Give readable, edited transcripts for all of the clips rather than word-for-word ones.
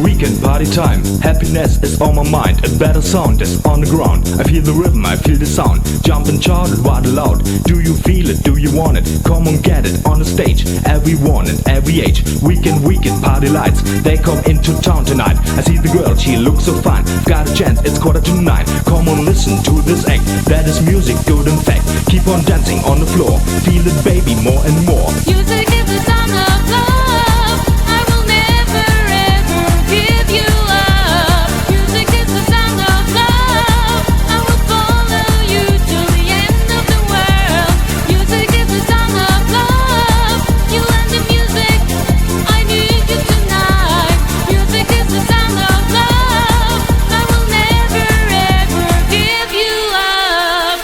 Weekend, party time. Happiness is on my mind. A better sound is on the ground. I feel the rhythm, I feel the sound. Jump and shout it wide aloud. Do you feel it? Do you want it? Come on, get it on the stage. Everyone and every age. Weekend, party lights. They come into town tonight. I see the girl, she looks so fine. Got a chance, it's 8:45. Come on, listen to this act. That is music, good in fact. Keep on dancing on the floor. Feel it, baby, more and more. Music is the sound of love. I will never ever give you up. Music is the sound of love. I will follow you to the end of the world. Music is the sound of love. You and the music, I need you tonight. Music is the sound of love. I will never ever give you up.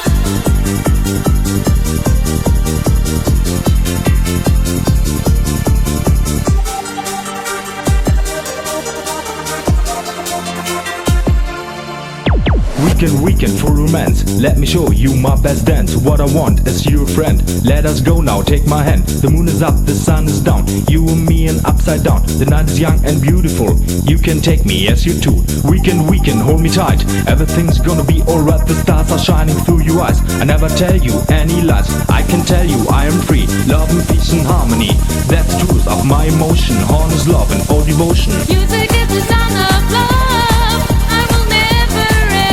Weekend for romance. Let me show you my best dance. What I want is your friend. Let us go now, take my hand. The moon is up, the sun is down. You and me and upside down. The night is young and beautiful. You can take me as you too. Weekend, hold me tight. Everything's gonna be alright. The stars are shining through your eyes. I never tell you any lies. I can tell you I am free. Love and peace and harmony. That's the truth of my emotion. Honest love and all devotion. Music is the sound of love. I will never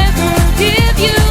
ever give you